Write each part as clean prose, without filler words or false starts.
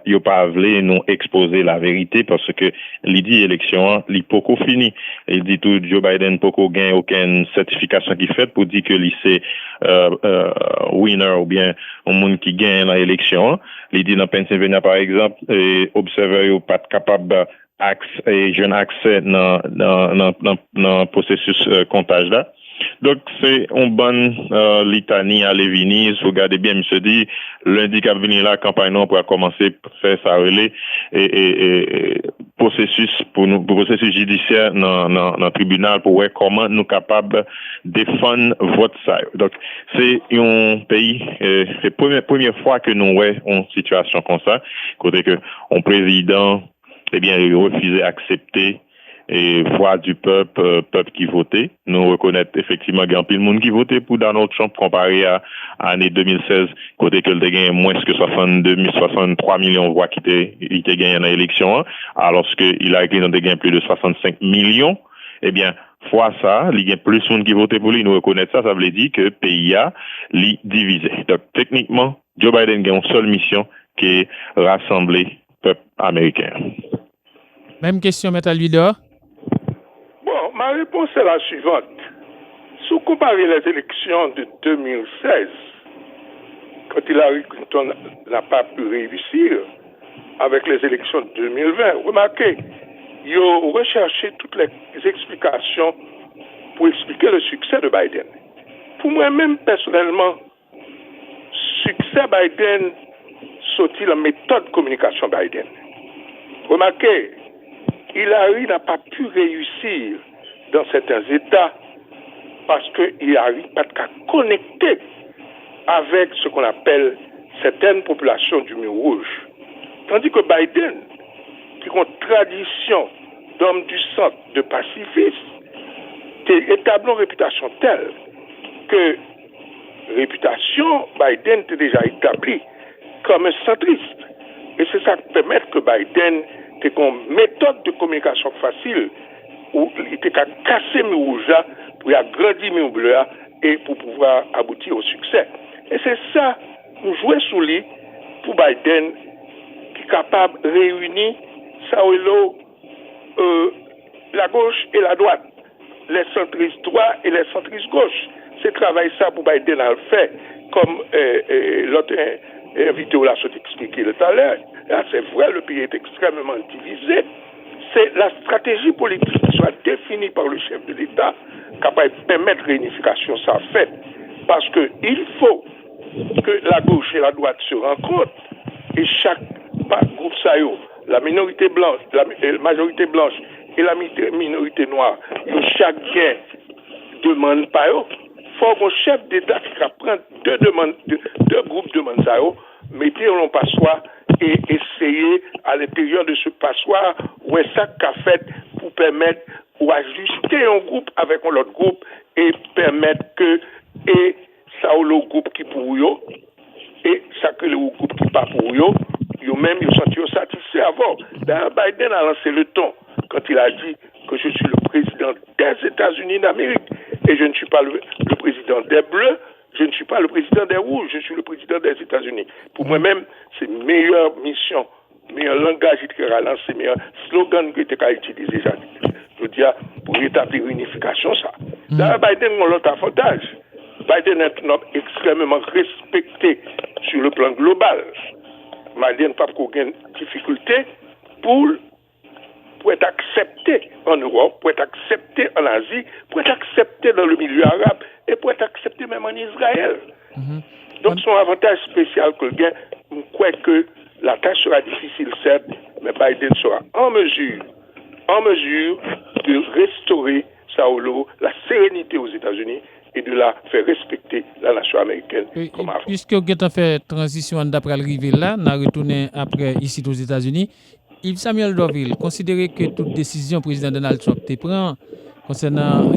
yo pas voulu nous exposer la vérité parce que l'idée élection li poko fini. Il dit tout Joe Biden poko gain aucune certification qui fait pour dire que lui c'est winner ou bien un monde qui gagne la élection. Il dit dans Pennsylvania par exemple, observeur yo pas capable jeune accès dans processus comptage là. Donc, c'est une bonne litanie à Lévini. Si vous regardez bien, je dit, lundi qui venir là, campagne pour commencer à faire ça relais et processus pour processus judiciaire dans le tribunal pour voir comment nous capables de défendre votre ça. Donc, c'est un pays, c'est la première fois que nous voyons une situation comme ça, côté que un président, eh bien, il refuse d'accepter et voix du peuple qui votait. Nous reconnaissons effectivement qu'il y a un peu de monde qui votait pour Donald Trump comparé à l'année 2016, côté que il a gagné moins que 63 millions de voix qui étaient gagné dans l'élection, alors qu'il a gagné plus de 65 millions. Eh bien, fois ça, il y a plus de monde qui votait pour lui. Nous reconnaissons ça, ça veut dire que le pays a divisé. Donc, techniquement, Joe Biden a une seule mission qui est rassembler le peuple américain. Même question, M. Alvidor. Bon, ma réponse est la suivante. Si vous comparez les élections de 2016, quand Hillary Clinton n'a pas pu réussir, avec les élections de 2020, remarquez, ils ont recherché toutes les explications pour expliquer le succès de Biden. Pour moi-même, personnellement, succès Biden, sorti la méthode de communication Biden. Remarquez, Hillary n'a pas pu réussir dans certains États parce que Hillary n'a pas connecté avec ce qu'on appelle certaines populations du mur rouge. Tandis que Biden, qui a une tradition d'homme du centre, de pacifiste, établit une réputation telle que réputation, Biden était déjà établie comme un centriste. Et c'est ça qui permet que Biden ait une méthode de communication facile où il était qu'à casser mes rouges pour agrandir mes bleus et pour pouvoir aboutir au succès. Et c'est ça, nous jouons sous lui pour Biden qui est capable de réunir la gauche et la droite, les centristes droits et les centristes gauche. C'est travail ça pour Biden à le faire, comme l'autre invité ou l'a expliqué tout à l'heure. Là, c'est vrai, le pays est extrêmement divisé. C'est la stratégie politique qui soit définie par le chef de l'État capable de permettre réunification, ça fait. Parce qu'il faut que la gauche et la droite se rencontrent et chaque groupe la minorité blanche, la majorité blanche et la minorité noire, chacun demande pas eux. Faut qu'un chef d'État qui prend deux groupes de demandes, mettez un passoire et essayer à l'intérieur de ce passoire ou un sac qu'a fait pour permettre ou ajuster un groupe avec un autre groupe et permettre que ça le groupe qui pour eux et ça que le groupe qui pas pour eux, même ils sont satisfaits avant. D'ailleurs, Biden a lancé le ton quand il a dit que je suis le président des États-Unis d'Amérique et je ne suis pas le président des Bleus, je ne suis pas le président des Rouges, je suis le président des États-Unis. Pour moi-même, c'est meilleure mission, meilleur langage qu'il a lancé, meilleur slogan qu'il a utilisé. Je veux dire, pour établir une unification, ça. D'ailleurs, Biden a l'autre avantage. Biden est un homme extrêmement respecté sur le plan global. Biden n'a pas aucune difficulté pour être accepté en Europe, pour être accepté en Asie, pour être accepté dans le milieu arabe et pour être accepté même en Israël. Donc, son avantage spécial que le gain, je crois que la tâche sera difficile, certes, mais Biden sera en mesure de restaurer la sérénité aux États-Unis et de la faire respecter la nation américaine comme avant. Puisque vous avez fait transition d'après l'arrivée là, on a retourné après ici aux États-Unis. Yves Samuel Dorville, considérez que toute décision que le président Donald Trump prend concernant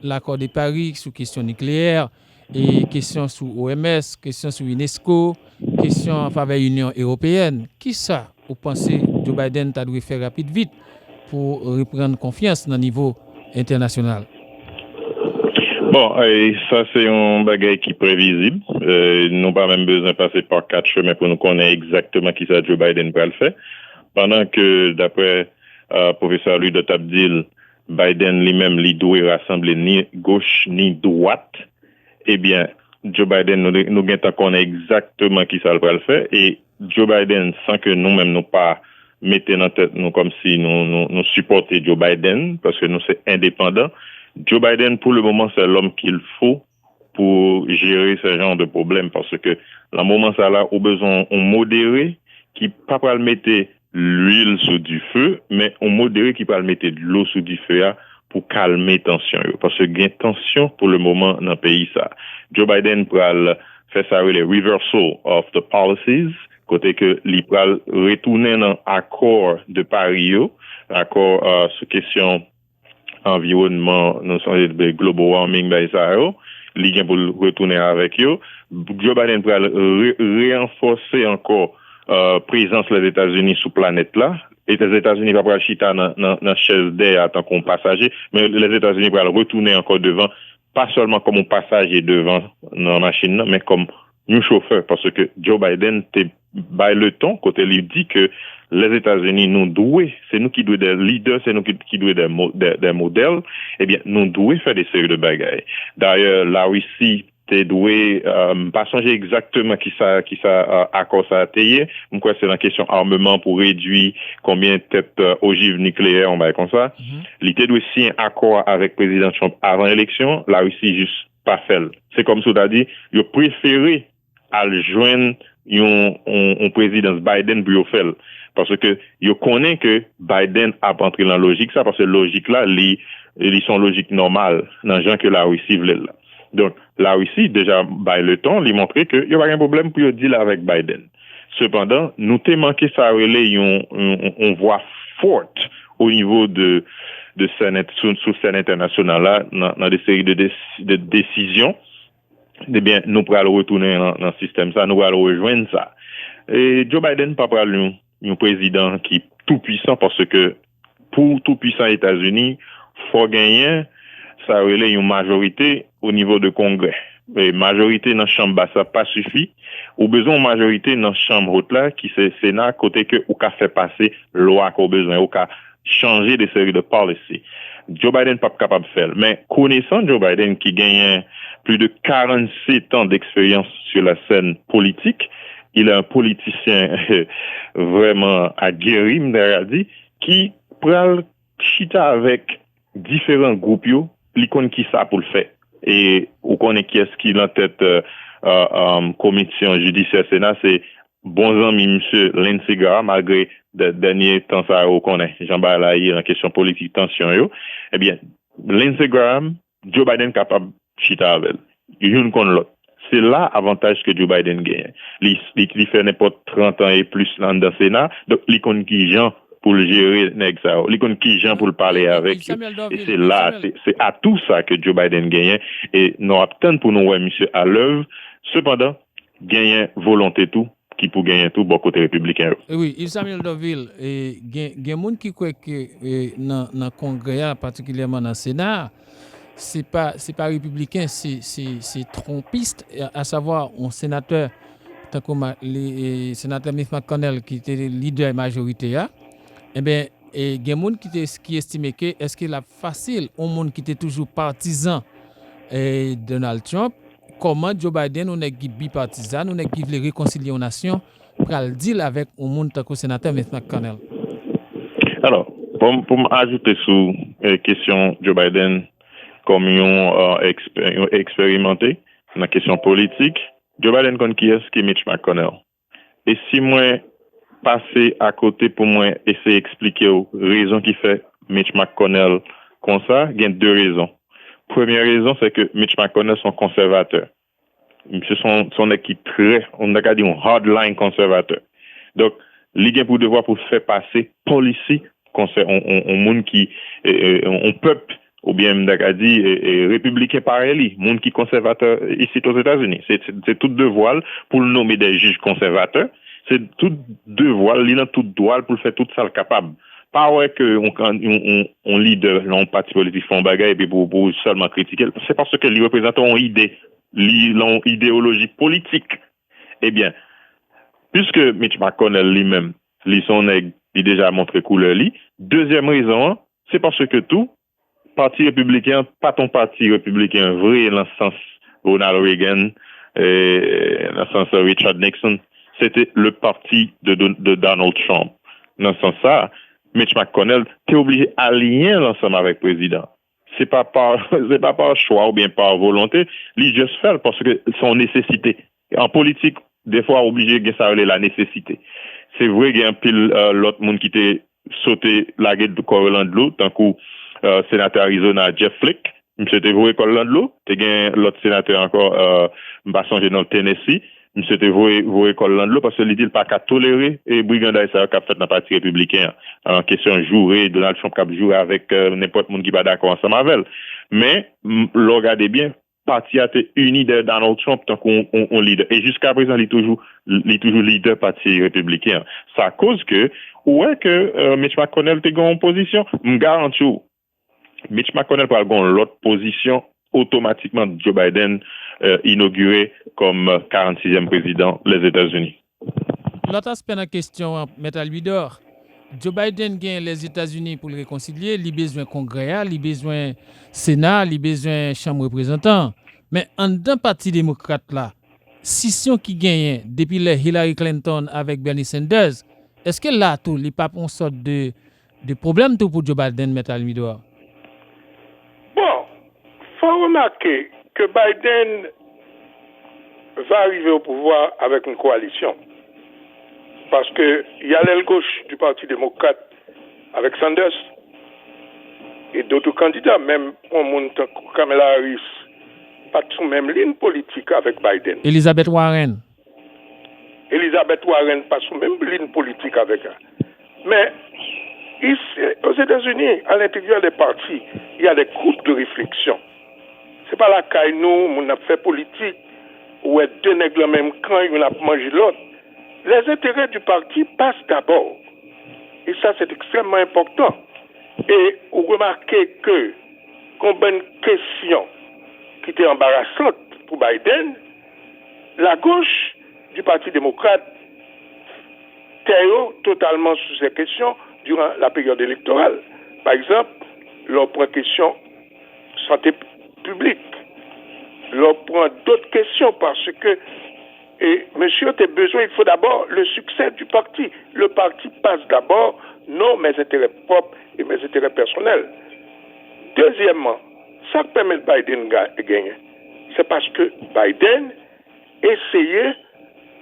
l'accord de Paris sur question nucléaire, et question sur OMS, question sur UNESCO, question en faveur de l'Union européenne, qui ça, vous pensez que Joe Biden a dû faire vite pour reprendre confiance dans le niveau international? Bon, ça c'est un bagage qui est prévisible. Nous n'avons pas même besoin de passer par 4 chemins pour nous connaître exactement qui ça Joe Biden va le faire. Pendant que, d'après professeur Louis de Tabdil, Biden lui-même, il doit rassembler ni gauche ni droite, eh bien, Joe Biden, nous avons connaître exactement qui ça va le faire. Et Joe Biden, sans que nous-mêmes nous pas mettre dans tête nous comme si nous supportions Joe Biden, parce que nous sommes indépendants, Joe Biden, pour le moment, c'est l'homme qu'il faut pour gérer ce genre de problème, parce que, dans le moment, ça là, au besoin, on modéré, qui pas pas le mettre l'huile sous du feu, mais on modéré qui peut le mettre de l'eau sous du feu pour calmer tension. Parce que il y a tension pour le moment dans le pays ça. Joe Biden pourra faire ça les reversal of the policies, côté que il pourra retourner dans accord de Paris, accord sur question environnement, nous sommes global warming, il vient pour retourner avec eux. Joe Biden pourra renforcer encore présence des États-Unis sur planète là. Et les États-Unis va pas chita dans chaise d'air en tant qu'on passager, mais les États-Unis vont retourner encore devant, pas seulement comme un passager devant dans la machine, mais comme un chauffeur, parce que Joe Biden bail le ton, côté il dit que les États-Unis nous doivent, c'est nous qui doivent des leaders, c'est nous qui doivent des modèles, eh bien, nous devons faire des séries de bagailles. D'ailleurs, la Russie, t'es doué, pas changer exactement qui ça, à quoi ça a été. Moi, c'est la question armement pour réduire combien de têtes ogives nucléaires on va comme ça. Il était doué signer un accord avec le président Trump avant l'élection, la Russie juste pas fait. C'est comme ça, t'as dit, il préféré à le joindre un président Biden pour le faire. Parce que, il connaît que Biden a entré dans la logique, ça, parce que logique là, ils sont logiques normales, dans les gens que la Russie voulait là. Donc, la Russie, déjà, le temps, lui montrer qu'il n'y a pas de problème pour deal avec Biden. Cependant, nous t'ai manqué ça relais, on voit forte au niveau de Sénat, sous Sénat international là, dans des séries de décisions. Eh bien, nous pourrons retourner dans le système ça, nous pourrons rejoindre ça. Et Joe Biden, pas un président qui est tout puissant parce que pour tout puissant États-Unis, faut gagner, ça relève une majorité au niveau de Congrès. Et majorité dans la chambre ça pas suffit. Ou besoin de majorité dans la chambre haute là, qui c'est Sénat, côté que ou qu'a fait passer loi qu'on besoin, ou qu'a changer des séries de policy. Joe Biden pas capable de faire. Mais connaissant Joe Biden qui gagne plus de 47 ans d'expérience sur la scène politique, il est un politicien vraiment aguerri, dit, qui prend chita avec différents groupes, il connaît qui ça pour le faire. Et on connaît qui est-ce qui est en tête commission judiciaire Sénat, c'est bon ami monsieur Lindsey Graham, malgré de dernier temps ça on connaît Jean-Baptiste Lahaye en question politique tension yo. Eh bien, Lindsey Graham, Joe Biden capable chita avec. Une contre l'autre. C'est là avantage que Joe Biden gagne. Il fait n'importe 30 ans et plus dans le Sénat, donc il connaît qui gens pour le gérer nèg ça. Il connaît qui gens pour le parler avec. Et c'est là, c'est à tout ça que Joe Biden gagne et nous attendons pour nous voir monsieur à l'œuvre. Cependant, gagne volonté tout qui pour gagner tout bon côté républicain. Oui, Yves Samuel Doville, il y a des gens qui croient que dans le Congrès, particulièrement dans le Sénat, c'est pas républicain, c'est trompiste, à savoir un sénateur, tant comme le sénateur Mitch McConnell qui était le leader majoritaire, eh bien, il y a des gens qui estiment que est-ce qu'il est facile, un monde qui était toujours partisan de Donald Trump, comment Joe Biden, on est bipartisan, on est qui veut réconcilier aux nations, pour le deal avec un monde tant que sénateur Mitch McConnell. Alors, pour m'ajouter sur la question Joe Biden, comme ils ont expérimenté dans la question politique, Joe Biden connaît qui est Mitch McConnell. Et si moi passer à côté pour moi essayer d'expliquer aux raisons qui fait Mitch McConnell comme ça, il y a deux raisons. Première raison, c'est que Mitch McConnell sont conservateurs. Ce sont équipe très, on a dit un hardline conservateur. Donc, il y a pour devoir pour faire passer policy on monde qui on peuple ou bien m'daka dit républicain pareil, monde qui conservateur ici aux États-Unis. C'est tout devoir pour nommer des juges conservateurs. C'est tout devoir, il a tout droit pour faire tout ça capable. pas ouais que on leader dans un parti politique font bagaille et puis pour seulement critiquer, c'est parce que les représentants ont une idéologie politique. Eh bien, puisque Mitch McConnell lui-même, il déjà montré couleur lui. Deuxième raison, c'est parce que tout parti républicain, pas ton parti républicain vrai dans le sens Ronald Reagan, dans le sens Richard Nixon, c'était le parti de Donald Trump. Dans ce sens-là, Mitch McConnell, t'es obligé d'aligner l'ensemble avec le président. C'est pas par choix ou bien par volonté, il juste fait parce que son nécessité. En politique, des fois, obligé de ça la nécessité. C'est vrai qu'il y a un pile l'autre monde qui t'est sauté la gueule de Corland de l'eau, tant que sénateur Arizona Jeff Flake, monsieur était voué Corland de l'eau, t'es gagné l'autre sénateur encore, m'a changé dans le Tennessee, monsieur était voué Corland de l'eau parce que l'idée pas qu'à tolérer et brigandage ça qu'a fait dans le parti républicain. En question jouer, Donald Trump qui a joué avec n'importe monde qui pas d'accord ensemble avec elle. Mais, regardez bien, parti a été uni de Donald Trump tant qu'on leader. Et jusqu'à présent, il est toujours leader parti républicain. Ça cause que, ouais, que Mitch McConnell était en position, me garantis, Mitch McConnell va avoir l'autre position, automatiquement Joe Biden inauguré comme 46e président des États-Unis. L'autre aspect de la question, M. Albidor, Joe Biden gagne les États-Unis pour le réconcilier, il a besoin de Congrès, il a besoin de Sénat, il a besoin de Chambre des représentants. Mais en d'un parti démocrate là, scission qui gagne depuis les Hillary Clinton avec Bernie Sanders, est-ce que là tout, il n'y a pas une sorte de problème tout pour Joe Biden, M. Albidor? Bon, il faut remarquer que Biden va arriver au pouvoir avec une coalition. Parce qu'il y a l'aile gauche du Parti démocrate avec Sanders et d'autres candidats, même un monde comme Kamala Harris, pas sous même ligne politique avec Biden. Elizabeth Warren pas sous même ligne politique avec elle. Mais ici, aux États-Unis, à l'intérieur des partis, il y a des groupes de réflexion. C'est pas la caille nous, on a fait politique, où est deux nègres dans le même camp, on a mangé l'autre. Les intérêts du parti passent d'abord. Et ça, c'est extrêmement important. Et vous remarquez que, comme une question qui était embarrassante pour Biden, la gauche du Parti démocrate était totalement sous ces questions durant la période électorale. Par exemple, l'on prend question santé publique. L'on prend d'autres questions parce que monsieur a besoin, il faut d'abord le succès du parti. Le parti passe d'abord, non mes intérêts propres et mes intérêts personnels. Deuxièmement, ça permet Biden de gagner. C'est parce que Biden essayait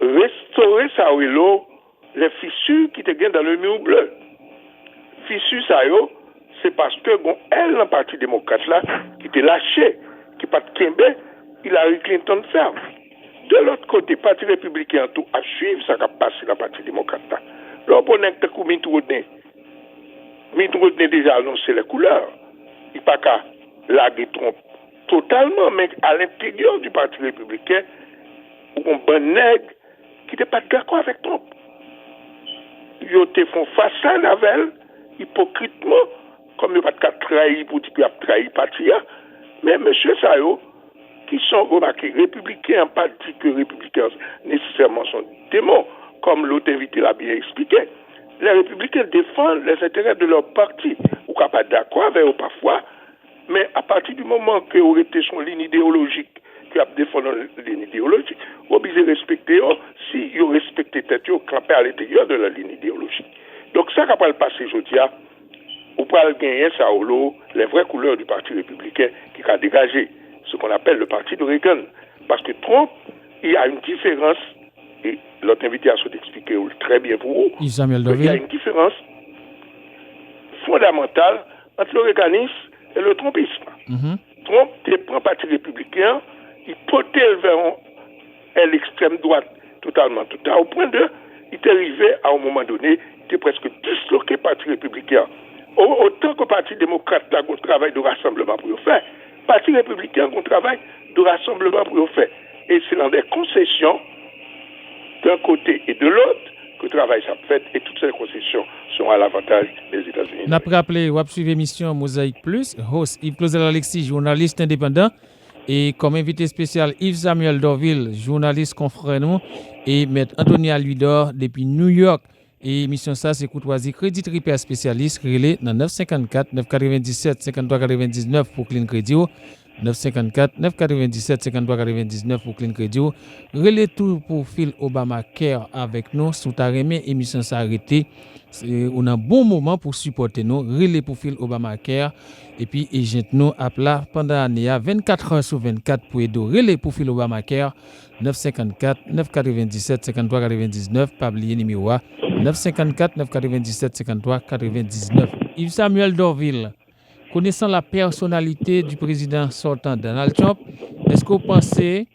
de restaurer les fissures qui étaient dans le mur bleu. Fissures, c'est parce que elle, dans le Parti démocrate là, qui était lâché, qui pas de Kembe, Hillary Clinton ferme. De l'autre côté, le Parti républicain tout à suivre ça qui a passé dans le Parti démocrate. L'opponent de Mitt Romney déjà annoncé les couleurs. Il n'y a pas qu'à laguer Trump totalement, mais à l'intérieur du Parti républicain, on bon nègre qui n'était pas d'accord avec Trump. Ils ont fait façade avec elle, hypocritement, comme il n'y a pas de trahir pour dire qu'il a trahi le parti. Mais M. Sayo, qui sont remarqués républicains, pas dit que républicains nécessairement sont démons, comme l'autre invité l'a bien expliqué. Les républicains défendent les intérêts de leur parti, ou qu'on pas d'accord avec eux parfois, mais à partir du moment que vous été son ligne idéologique, qui a défendu la ligne idéologique, vous obligé de respecter si vous respectez tête, vous campez à l'intérieur de la ligne idéologique. Donc ça qui va le passer aujourd'hui, vous pouvez gagner ça au lot, les vraies couleurs du Parti républicain qui a dégagé ce qu'on appelle le parti de Reagan. Parce que Trump, il y a une différence, et l'autre invité a expliqué très bien pour vous, il y a une différence fondamentale entre le réganisme et le trumpisme. Trump prend le parti républicain, il potait vers l'extrême droite totalement, au point de, il est arrivé à un moment donné, il était presque disloqué parti républicain. Autant que le Parti démocrate a un travail de rassemblement pour le faire, le Parti républicain a un travail de rassemblement pour le faire. Et c'est dans des concessions d'un côté et de l'autre que le travail ça fait et toutes ces concessions sont à l'avantage des États-Unis. N'a pas rappelé, vous suivez l'émission Mosaïque Plus, host Yves Clauzel Alexis, journaliste indépendant, et comme invité spécial Yves Samuel Dorville, journaliste confrère nous, et Maître Anthony Aluidor depuis New York. Et émission ça, c'est courtoisie Crédit Repair spécialiste, relais dans 954 997 53 99 pour Clean Crédit. 954 997 53 99 pour Clean Crédit. Relais tout pour fil Obamacare avec nous. Sous ta remé, émission ça arrêté. On a un bon moment pour supporter nous. Relais pour fil Obamacare. Et puis, agent nous appela pendant l'année 24 heures sur 24 pour aider. Relais pour fil Obamacare. 954 997 53 99. Pas oublier numéro 954 997 53 99. Yves Samuel Dorville. Connaissant la personnalité du président sortant Donald Trump, est-ce que vous pensez,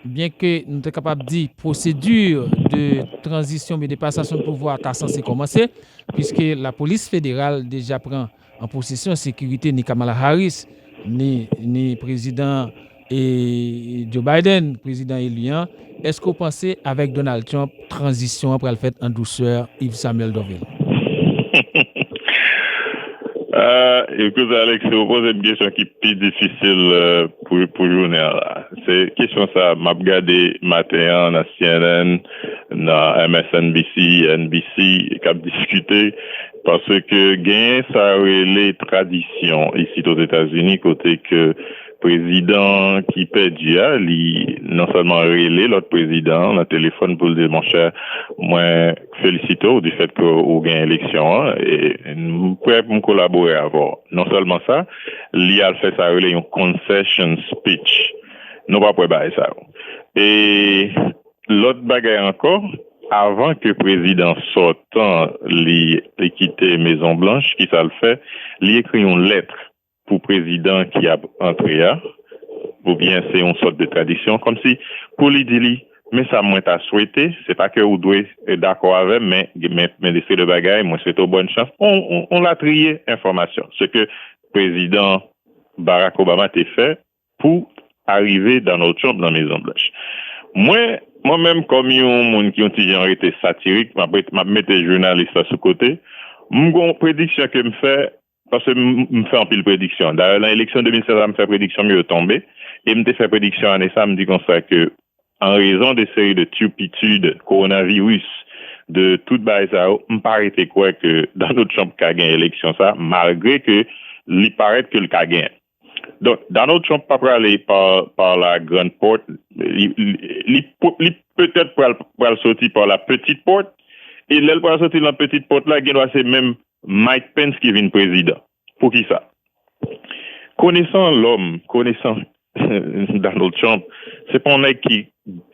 bien que nous sommes capables de dire procédure de transition mais de passation de pouvoir est censée commencer, puisque la police fédérale déjà prend en possession sécurité ni Kamala Harris, ni président et Joe Biden, président élu, est-ce que vous pensez avec Donald Trump, transition après le fait en douceur, Yves Samuel Dorville? Écoute, Alex, vous posez une question qui est plus difficile pour journée là. C'est question ça, m'a regardé matin dans CNN, dans MSNBC, NBC, qui a discuté parce que gain ça les traditions ici aux États-Unis côté que président qui perdu lui non seulement relé l'autre président dans le téléphone pour le dire mon cher moi félicite du fait que vous gagnez l'élection et nous pouvons collaborer avant non seulement ça lui a fait ça relé une concession speech non pas pour bailler ça et l'autre bagaille encore avant que le président sortant lui quitter Maison Blanche qui ça le fait lui écrit une lettre pour président qui a entré là, ou bien c'est une sorte de tradition, comme si pour lui dire, mais ça moi t'a souhaité, c'est pas que vous devez être d'accord avec, mais laisser le bagaille, moi c'est une bonne chance. On l'a trié information. Ce que président Barack Obama t'a fait pour arriver dans notre chambre dans la Maison Blanche. Moi-même, comme un monde qui ont été satirique, m'a mettre journaliste à ce côté, mon prédiction que me fait parce que me fait un pile prédiction. D'ailleurs, l'élection 2016, me fait prédiction mieux tomber. Et me fait prédiction en ça, me dit comme ça que, en raison des séries de turpitudes, coronavirus, de toute base, me paraît quoi que dans notre chambre qu'a gagné l'élection ça, malgré que, il paraît que le qu'a gagné. Donc, dans notre chambre, pas pour aller par la grande porte, il peut-être pour sortir par la petite porte, et là, pour sortir dans la petite porte là, il doit c'est même Mike Pence qui vient président. Pour qui ça? Connaissant l'homme, connaissant Donald Trump, c'est pas un mec qui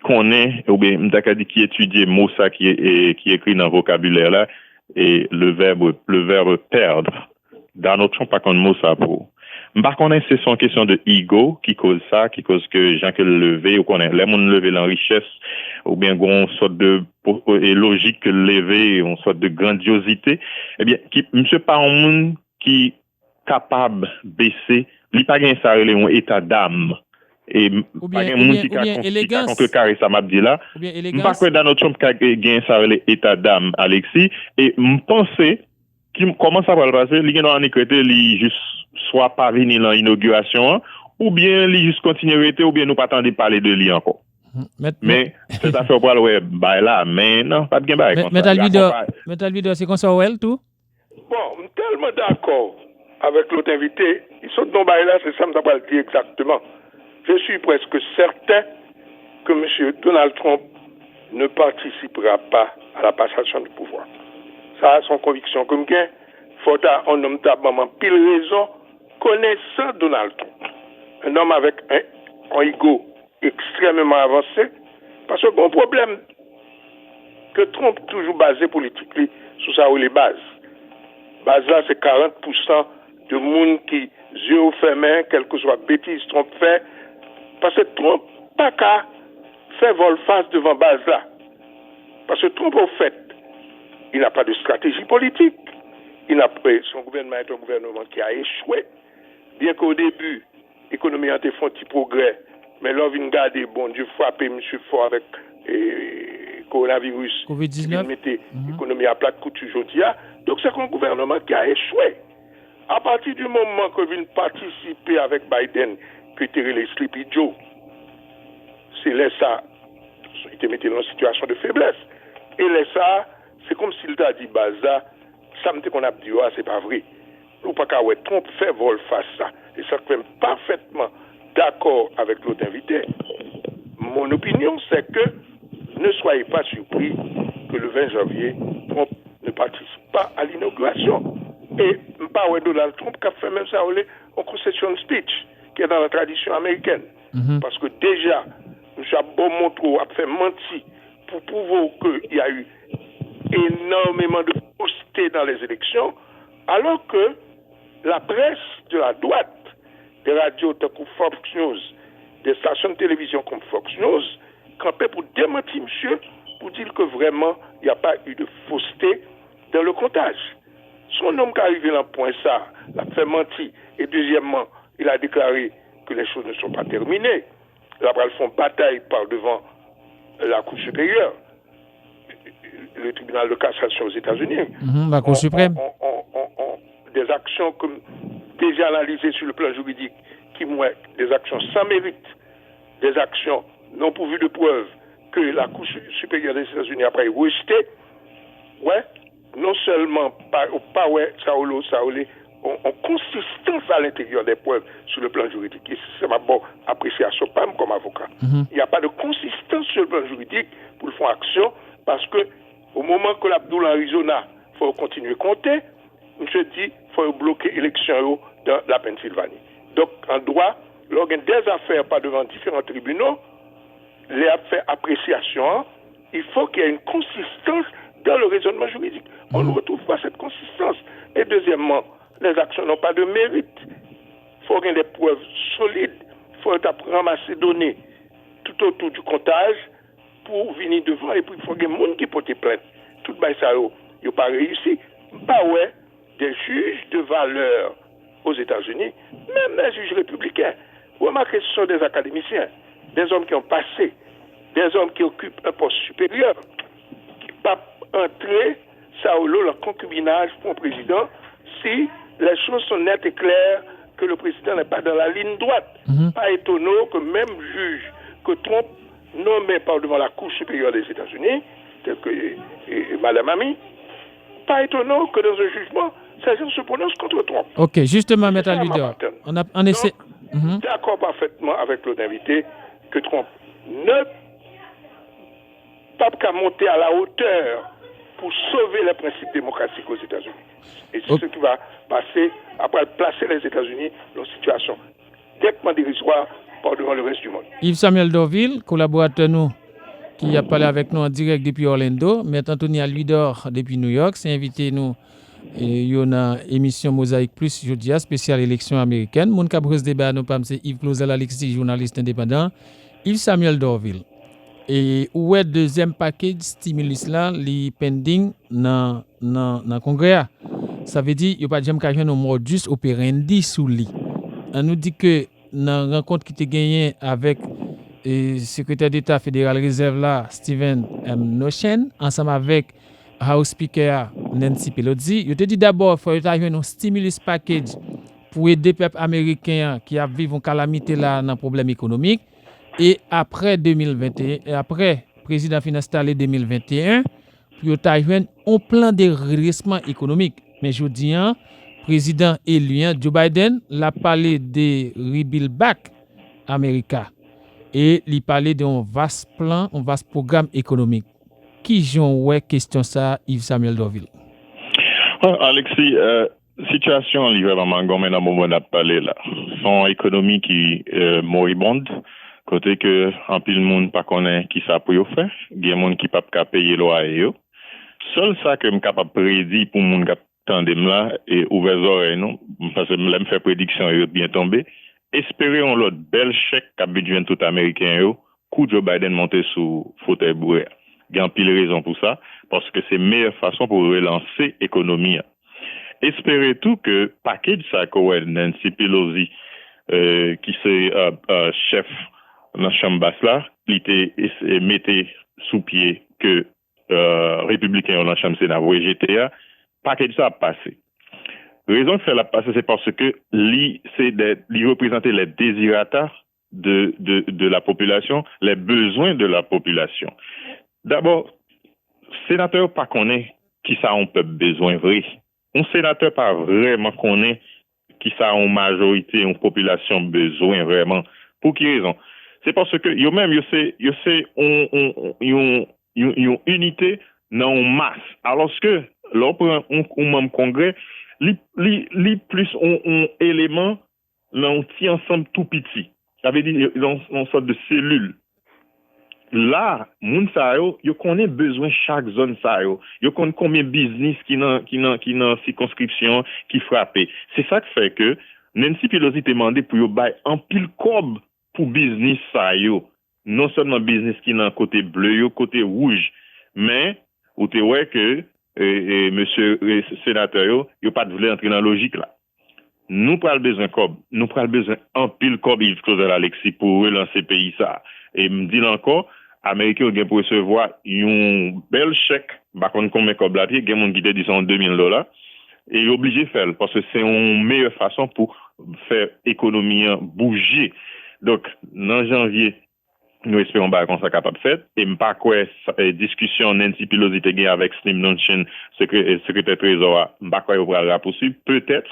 connaît, ou bien, qui étudie mot ça qui écrit dans le vocabulaire là, et le verbe perdre. Donald Trump pas qu'on mot ça pour. Par contre, c'est son question de ego qui cause ça, qui cause que les gens qui le lever ou qu'on a les gens lever la richesse ou bien une sorte de logique que lever, une sorte de grandiosité. Eh bien, monsieur pas un monde qui capable baisser, lui pas gain ça un état d'âme. Et pas un monde qui a contrecarré ça m'a dit là. Pas que dans notre chambre qui gain ça état d'âme, Alexis, et me penser comment ça va le passer, il y a un écrité, il juste soit pas venir dans l'inauguration, ou bien il juste continuer ou bien nous pas attendre parler de lui encore. Mais c'est affaire pour le bail là, mais non, pas de gain bail. Metal vidéo, c'est comme ça well tout. Bon, tellement d'accord avec l'autre invité, ils sont dans bail là, c'est ça que je vais dire exactement. Je suis presque certain que M. Donald Trump ne participera pas à la passation du pouvoir. Ça a son conviction comme gain. Faut un homme d'abord pile raison connaissant Donald Trump. Un homme avec un ego extrêmement avancé. Parce que bon problème que Trump toujours basé politique sur ça ou les bases. Base là c'est 40% de monde qui yeux fermés, quelle que soit bêtise Trump fait. Parce que Trump pas qu'à faire volte-face devant base là. Parce que Trump au fait il n'a pas de stratégie politique. Son gouvernement est un gouvernement qui a échoué. Bien qu'au début, l'économie a fait un petit progrès, mais là, on vient garder, bon Dieu, frapper M. Ford avec coronavirus COVID-19. qui mettait l'économie à plat de couture aujourd'hui. Donc c'est un gouvernement qui a échoué. À partir du moment que vient participer avec Biden, que tu les Sleepy Joe, c'est là ça, il te mettait dans une situation de faiblesse. Et là ça, c'est comme s'il t'a dit, ça, ça me dit qu'on a dit, c'est pas vrai. Ou pas qu'à Trump fait vol face ça. Et ça fait parfaitement d'accord avec l'autre invité. Mon opinion, c'est que ne soyez pas surpris que le 20 janvier, Trump ne participe pas à l'inauguration. Et pas Donald Trump qui a fait même ça en concession speech, qui est dans la tradition américaine. Parce que déjà, M. Beaumontreux a fait mentir pour prouver qu'il y a eu énormément de fausseté dans les élections, alors que la presse de la droite, des radios comme Fox News, des stations de télévision comme Fox News, campaient pour démentir monsieur, pour dire que vraiment, il n'y a pas eu de fausseté dans le comptage. Son homme qui est arrivé à un point ça, l'a fait mentir. Et deuxièmement, il a déclaré que les choses ne sont pas terminées. Là, ils font bataille par devant la Cour supérieure, le tribunal de cassation aux États-Unis. La Cour suprême. Des actions comme déjà analysées sur le plan juridique, qui moins des actions sans mérite, des actions non pourvues de preuves que la Cour supérieure des États-Unis a rejeté. Ouais, non seulement pas Saoulé, en consistance à l'intérieur des preuves sur le plan juridique. Et c'est ma bonne appréciation comme avocat. Il n'y a pas de consistance sur le plan juridique pour faire action parce que au moment que l'Abdoul Arizona, il faut continuer à compter, je dis il faut bloquer l'élection dans la Pennsylvanie. Donc en droit, lorsqu'il y a des affaires pas devant différents tribunaux, les affaires appréciation, il faut qu'il y ait une consistance dans le raisonnement juridique. On ne retrouve pas cette consistance. Et deuxièmement, les actions n'ont pas de mérite. Il faut qu'il y ait des preuves solides. Il faut ramasser des données tout autour du comptage pour venir devant. Et puis, il faut qu'il y ait des gens qui portent plainte. Tout ça, ils n'ont pas réussi. Bah ouais, des juges de valeur aux États-Unis, même les juges républicains. Remarquez, ce sont des académiciens, des hommes qui ont passé, des hommes qui occupent un poste supérieur, qui ne peuvent pas entrer Saoulou, leur concubinage pour un président, si les choses sont nettes et claires, que le président n'est pas dans la ligne droite. Pas étonnant que même juge que Trump nommé par devant la Cour supérieure des États-Unis, tel que Madame Ami, pas étonnant que dans un jugement, ces gens se prononcent contre Trump. Ok, justement, M. Alvidor, on essaie... D'accord parfaitement avec l'autre invité que Trump ne pas qu'à monter à la hauteur pour sauver les principes démocratiques aux États-Unis. Et c'est ce qui va passer après placer les États-Unis dans une situation nettement dérisoire par devant le reste du monde. Yves Samuel Dorville, collaborateur nous, qui a parlé avec nous en direct depuis Orlando, M. Anthony Alvidor depuis New York, c'est invité nous et une émission Mosaïque Plus jeudi spéciale élection américaine. Mon cabreuse débat nous pas c'est Yves Clauzel Alexis, journaliste indépendant, Yves Samuel Dorville. Et où est deuxième package stimulus là, li pending dans congrès. Ça veut dire il pas jamais qu'à un modus operandi sous lui. On nous dit que dans la rencontre qui était gagnée avec le secrétaire d'État fédéral réserve là, Stephen M. Mnuchin, ensemble avec House Speaker Nancy Pelosi, il te dit d'abord qu'il faut avoir un stimulus package pour aider le peuple américain qui a vécu une calamité là dans problème économique. Et après 2021, et après président fin installé 2021, pour avoir un plan de redressement économique. Mais je dis, président élu Joe Biden l'a parlé de Rebuild Back America et il parlait d'un vaste plan, un vaste programme économique. Qui j'en question ça, Yves Samuel Dorville? Alexis, situation vraiment gomme dans moment de parler là. Son économie qui moribonde, côté que en pile monde pas connaît qui ça pour faire, il y a monde qui pas payer loyer. Seul ça que me capable prédire pour monde qui tandem là et ouvert oreilles non parce que me fait prédiction est bien tombé. Espérons l'autre bel chèque qu'a besoin tout américain yo, coup Joe Biden monter sous fauteuil bourré. Il y a pile raison pour ça parce que c'est meilleure façon pour relancer l'économie. Espérez tout que package ça que Nancy Pelosi qui c'est chef dans la chambre basse là, il était mettait sous pied que républicains dans la Chambre Sénat ou GTA, paquet ça a passé. Raison que ça l'a passé, c'est parce que lui représentait les désirata de la population, les besoins de la population. D'abord, sénateur pas connaît qui ça on peut besoin vrai. Un sénateur pas vraiment connaît qui ça en majorité une population besoin vraiment. Pour qui raison? C'est parce que yo même yo c'est une unité dans une masse. Alors que l'on prend un même congrès, li plus un élément dans un petit ensemble tout petit. Ça veut dire dans une sorte de cellule. Là, moun sa yo connaît besoin chaque zone sa yo connaît combien de business qui dans circonscription qui frappe. C'est ça qui fait que Nancy Pelosi demandé pour yo bay en pile cob pour business sa yo. Non seulement business qui dans côté bleu yo côté rouge, mais ou te ouais que monsieur sénateur yo pas de voulu entrer dans logique là. Nous pral besoin cob, nous pral besoin en pile cob il faut Alexis pour relancer pays ça. Et me dit encore Américains ont pour recevoir un bel chèque, par contre combien cob là, il y a monde qui te dit $2,000 et il est obligé de faire parce que c'est une meilleure façon pour faire l'économie bouger. Donc dans janvier nous espérons pas qu'on soit capable de faire et pas quoi discussion Nancy Pelosi te gagne avec Slim Nunchin secrétaire trésor pas quoi il va possible peut-être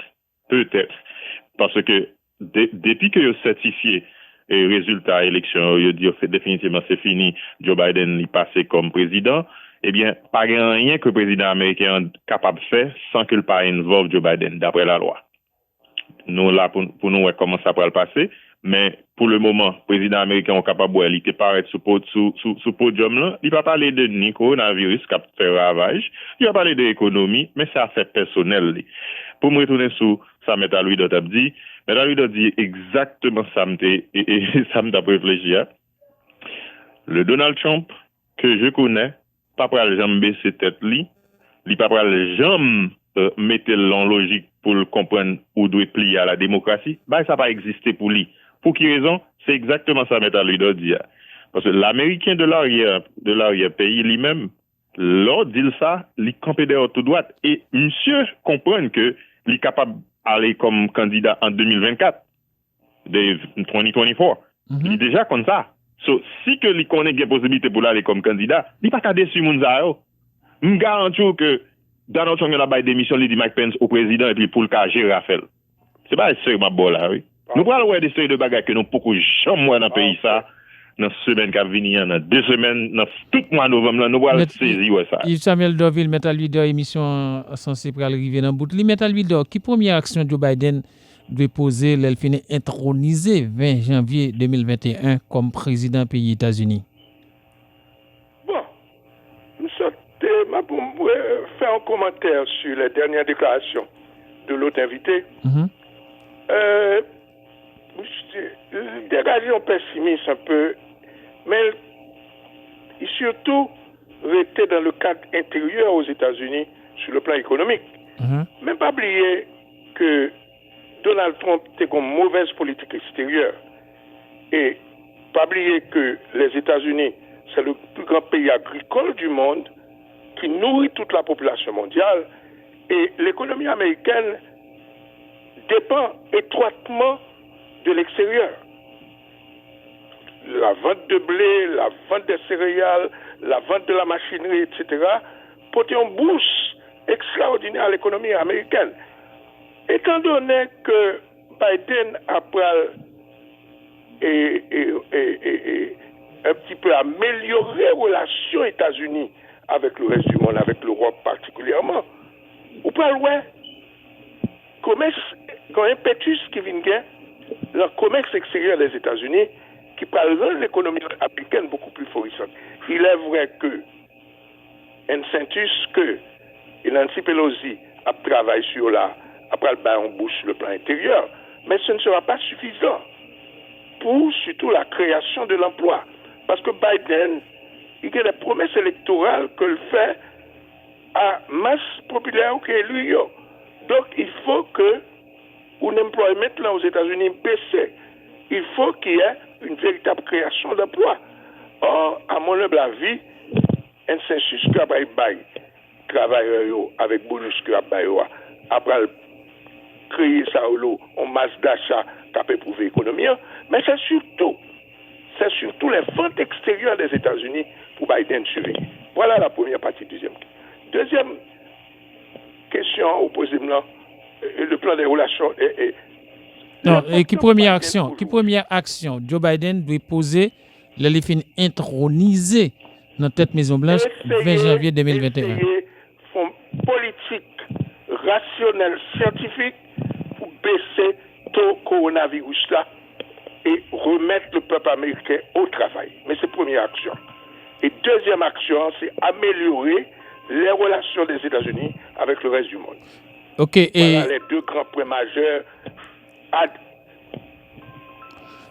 parce que depuis que vous certifié et résultat élection, il dit fait définitivement c'est fini, Joe Biden est passé comme président, eh bien, pas rien que le président américain est capable de faire sans qu'il pas involve Joe Biden, d'après la loi. Nous, là, pour nous, voir comment ça peut le passer, mais pour le moment, le président américain est capable de il paraître sous podium là, il va parler de ni coronavirus qui a fait ravage, il va parler de l'économie, mais c'est affaire personnelle. Pour me retourner sur ça, M. Louis Dot a dit, M. Louis Dot dit exactement ça m'a réfléchi. Le Donald Trump que je connais, pas pour le jambe baisser tête li, il pas pour le jambe mettre en logique pour le comprendre ou doit plier à la démocratie, bah ça pas existé pour lui. Pour qui raison? C'est exactement ça M. Louis Dot dit. Parce que l'Américain de l'arrière pays lui-même, l'autre dit ça, il campé dehors tout droit et monsieur comprend que il est capable d'aller comme candidat en 2024, de 2024. Il est déjà comme ça. So, si que il connaît des possibilités pour aller comme candidat, il n'est pas déçu Mounza. Je garantis que Donald Trump a une démission, il dit Mike Pence au président et puis pour le cas gérer Raphaël. C'est pas sérieux ma bolle là, oui. Nous parlons des séries de bagages que nous beaucoup jamais dans le pays ça. Dans la semaine qui vient, dans 2 semaines, dans tout le mois de novembre, nous allons saisir ça. Yves Samuel Dorville, Metal Leader, émission censée pour arriver dans le bout. Metal Leader, qui première action Joe Biden doit poser l'elle finit intronisé 20 janvier 2021 comme président pays États-Unis? Bon, nous sommes pour faire un commentaire sur les dernières déclarations de l'autre invité. Dégager un pessimisme un peu, mais surtout rester dans le cadre intérieur aux États-Unis sur le plan économique. Même pas oublier que Donald Trump était comme mauvaise politique extérieure. Et pas oublier que les États-Unis, c'est le plus grand pays agricole du monde qui nourrit toute la population mondiale. Et l'économie américaine dépend étroitement de l'extérieur. La vente de blé, la vente des céréales, la vente de la machinerie, etc., portent une bourse extraordinaire à l'économie américaine. Étant donné que Biden a un petit peu amélioré les relations États-Unis avec le reste du monde, avec l'Europe particulièrement, ou pas loin, commerce, quand impetus qui vient le commerce extérieur des États-Unis qui parle de l'économie américaine beaucoup plus florissante. Il est vrai que Incentus que Nancy Pelosi a travaillé sur là, après le bain en bouche sur le plan intérieur, mais ce ne sera pas suffisant pour surtout la création de l'emploi. Parce que Biden, il y a des promesses électorales que le fait à masse populaire qui est lui. Donc il faut que l'employement là aux États-Unis baisse. Il faut qu'il y ait une véritable création d'emplois. Or, à mon humble avis, consensus que après bail travailleurs avec bonus que après créer ça en masse d'achat qui peut prouver l'économie, mais c'est surtout les ventes extérieures des États-Unis pour Biden surveiller. Voilà la première partie. Deuxième question opposée, le plan des relations. Non, et qui première action Joe Biden doit poser le fin intronisé dans tête Maison Blanche 20 janvier 2021. Font politique rationnelle scientifique pour baisser taux coronavirus là et remettre le peuple américain au travail. Mais c'est première action. Et deuxième action, c'est améliorer les relations des États-Unis avec le reste du monde. OK, et voilà les deux grands points majeurs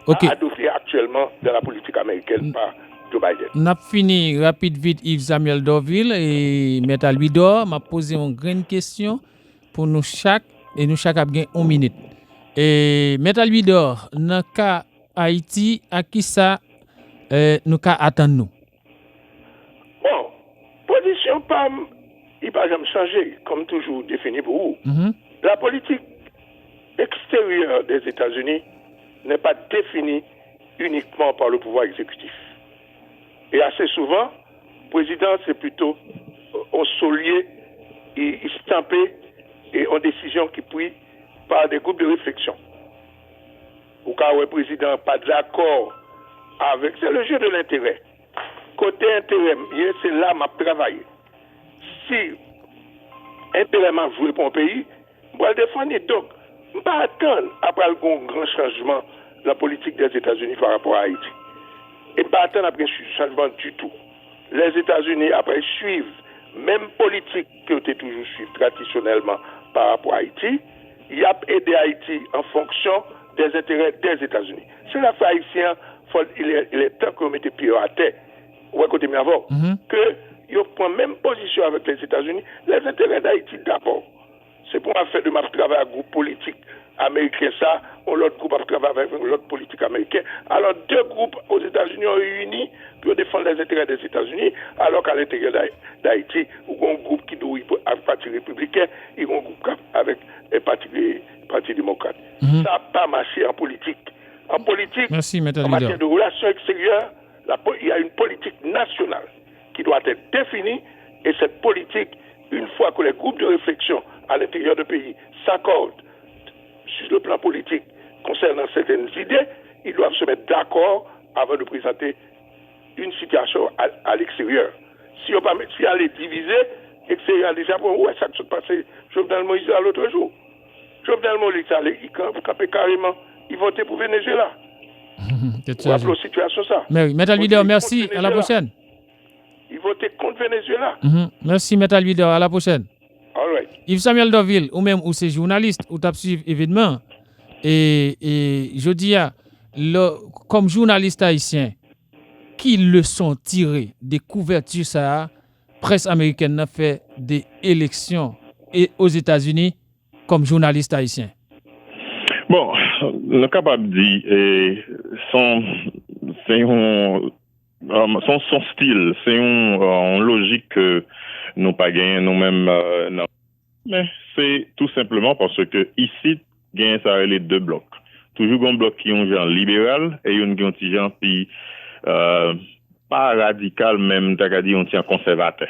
adoptés actuellement dans la politique américaine par Joe Biden. N'a fini rapide vite Yves Samuel Dorville et Metal Widor m'a posé une grande question pour nous chaque a bien 1 minute. Et Metal Widor dans cas Haïti à qui ça nous ca attendre nous. Bon, position PAM il va jamais changer comme toujours défini pour vous. La politique extérieure des États-Unis n'est pas définie uniquement par le pouvoir exécutif. Et assez souvent, le président, c'est plutôt un solier et stampé et en décision qui prise par des groupes de réflexion. Au cas où le président n'est pas d'accord avec, c'est le jeu de l'intérêt. Côté intérêt, c'est là m'a travaillé. Si intérêt m'a joué pour un pays, je vais le défendre. Donc, je ne vais pas attendre après un grand changement dans la politique des États-Unis par rapport à Haïti. Et pas attendre après un changement du tout. Les États-Unis, après, suivent même politique que tu toujours suivi traditionnellement par rapport à Haïti. Il a aidé Haïti en fonction des intérêts des États-Unis. C'est la fait haïtien, il est temps qu'on mette pied à terre. Ou à côté de avant, que ils prennent même position avec les États-Unis, les intérêts d'Haïti d'abord. C'est pour faire de ma travail à groupe politique américain ça, ou l'autre groupe a travaillé avec l'autre politique américain. Alors deux groupes aux États-Unis ont réuni pour défendre les intérêts des États-Unis, alors qu'à l'intérieur d'Haïti, il y a un groupe qui doit avec le Parti républicain, il y a un groupe avec le Parti démocrate. Ça n'a pas marché en politique. En politique, merci, en matière de relations extérieures, il y a une politique nationale qui doit être définie, et cette politique, une fois que les groupes de réflexion à l'intérieur du pays s'accordent sur le plan politique concernant certaines idées, ils doivent se mettre d'accord avant de présenter une situation à l'extérieur. Si on est divisé, l'extérieur déjà, où est-ce que ça se passe Jovenel Moïse l'autre jour. Jovenel Moïse, il campait carrément, il votait pour Venezuela. On va la situation ça. Metal Leader, merci, à la prochaine. Il votait contre Venezuela. Merci, Metal Leader, à la prochaine. All right. Yves Samuel Dorville, ou même ou c'est journaliste, ou t'as suivi événement. Et je dis, comme journaliste haïtien, qui leçon tirées des couvertures ça, presse américaine a fait des élections et aux États-Unis comme journaliste haïtien? Bon, le capable dit, son style, c'est une logique que nous pas gagné nous-mêmes. Mais c'est tout simplement parce que ici, gagne ça les deux blocs. Toujours un bloc qui est un genre libéral et un genre qui pas radical même, t'as dit on tient conservateur.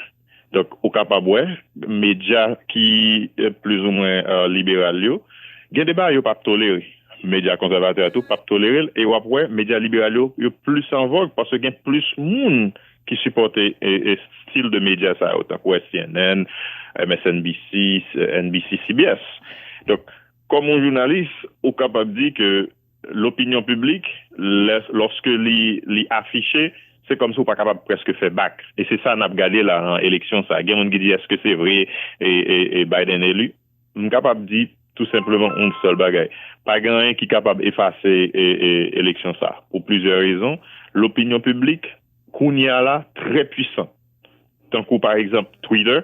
Donc au capable médias qui est plus ou moins libéral yo, gagne débat yo pas tolérer. Médias conservateurs tout pas tolérer et après médias libéraux yo plus en vogue parce que gagne plus monde qui supportait et style de médias ça autant que CNN, MSNBC, NBC, CBS. Donc comme un journaliste, on est capable de dire que l'opinion publique, lorsque l'y affiché, c'est comme si on n'est pas capable presque faire back. Et c'est ça qu'on a regardé là en élection. Ça. Il y a des gens qui disent est-ce que c'est vrai et Biden élu. On est capable de dire tout simplement un seul bagage. Pas quelqu'un qui est capable d'effacer l'élection ça. Pour plusieurs raisons. L'opinion publique, qu'on y a là, très puissant. Tant que par exemple Twitter,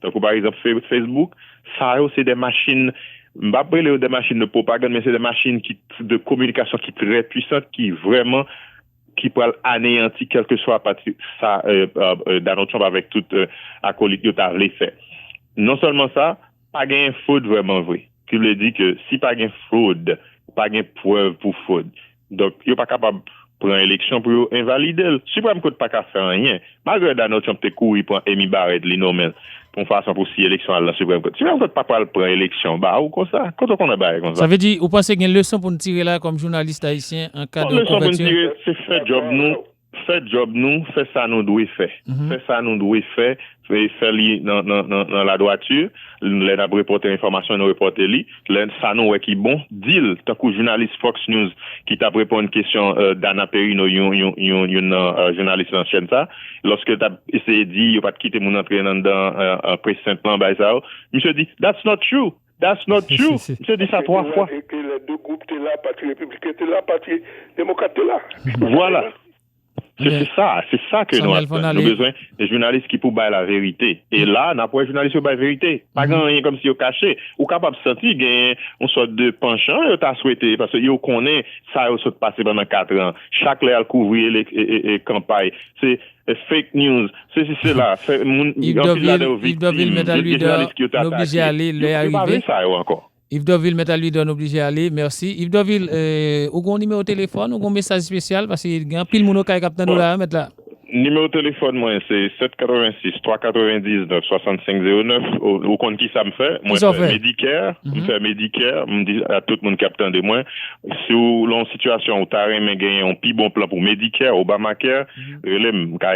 tant que par exemple Facebook, ça c'est des machines. Pas des machines de propagande, mais c'est des machines de communication qui sont très puissantes, qui vraiment qui peut anéantir quel que soit ça Donald Trump avec toute acolyte qui a fait. Non seulement ça, pas gain fraude vraiment vrai. Qui veut dire que si pas gain fraude, pas gain preuve pour fraude. Donc, il pas capable prendre élection pour invalider. Suprême Court pas capable faire rien. Malgré Donald Trump te couru pour Amy Barrett l'innommé pour façon pour si élection à la Suprême Court. Suprême Court pas prendre élection bah ou comme ça. Quand on a bail comme ça. Ça veut dire vous pensez qu'il y a une leçon pour nous tirer là comme journaliste haïtien en cas de couverture? C'est fait job nous, fait ça nous doit faire. Fait ça nous doit faire, faire li dans la droiture, les n'a reporter information nous reporter li, ça nous qui bon deal tant que journaliste Fox News qui t'a répondu une question d'Anna Perino une journaliste dans chaîne ça, lorsque t'as essayé de dire pas quitter mon entrer dans président plan by ça, monsieur dit that's not true. That's not true. Monsieur dit ça 3 fois. Et que les deux groupes étaient là, parti républicain était là, parti démocrate était là. Voilà. C'est ça que nous avons besoin des journalistes qui pour bailler la vérité. Et là, n'a pas de journalistes qui bailler la vérité. Pas rien comme si vous caché. Ou capable de sentir qu'il une sorte de penchant, vous avez souhaité, parce que vous connaissez ça, vous avez passé pendant 4 ans. Chaque l'air couvrir les campagnes. C'est fake news. C'est là. Yves Doville met à lui d'obliger à aller, lui arriver. Yves Doville met à lui d'obliger à aller. Merci. Yves Doville, ou un numéro de téléphone, ou un message spécial, parce qu'il y a un pile de qui capte nous là, mettre là. Numéro de téléphone, moi, c'est 786 399 6509. Au compte qui ça me fait? Moi, je fais Medicare. Je fais Medicare. Je dis à tout le monde captant de moi. Si vous avez une situation où tu as gagné un plus bon plan pour Medicare, Obamacare, relève,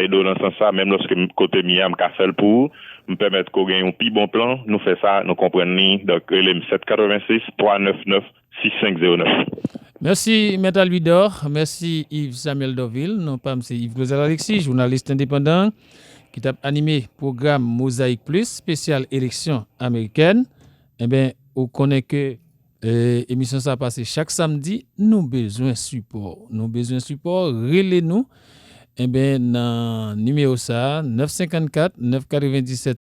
dans ce sens, même lorsque côté Miam, qu'a fait le pour, me permettre qu'on gagne un plus bon plan. Nous fait ça, nous comprenons. Donc, relève 786 399 6509. Merci, Maître Louis-Dor. Merci, Yves Samuel Doville. Non pas M. Yves Glosel Alexis, journaliste indépendant, qui a animé le programme Mosaïque Plus, spécial élection américaine. Eh bien, on connaît que l'émission ça passe chaque samedi. Nous besoin support. Relez-nous. Eh bien, dans numéro ça, 954 997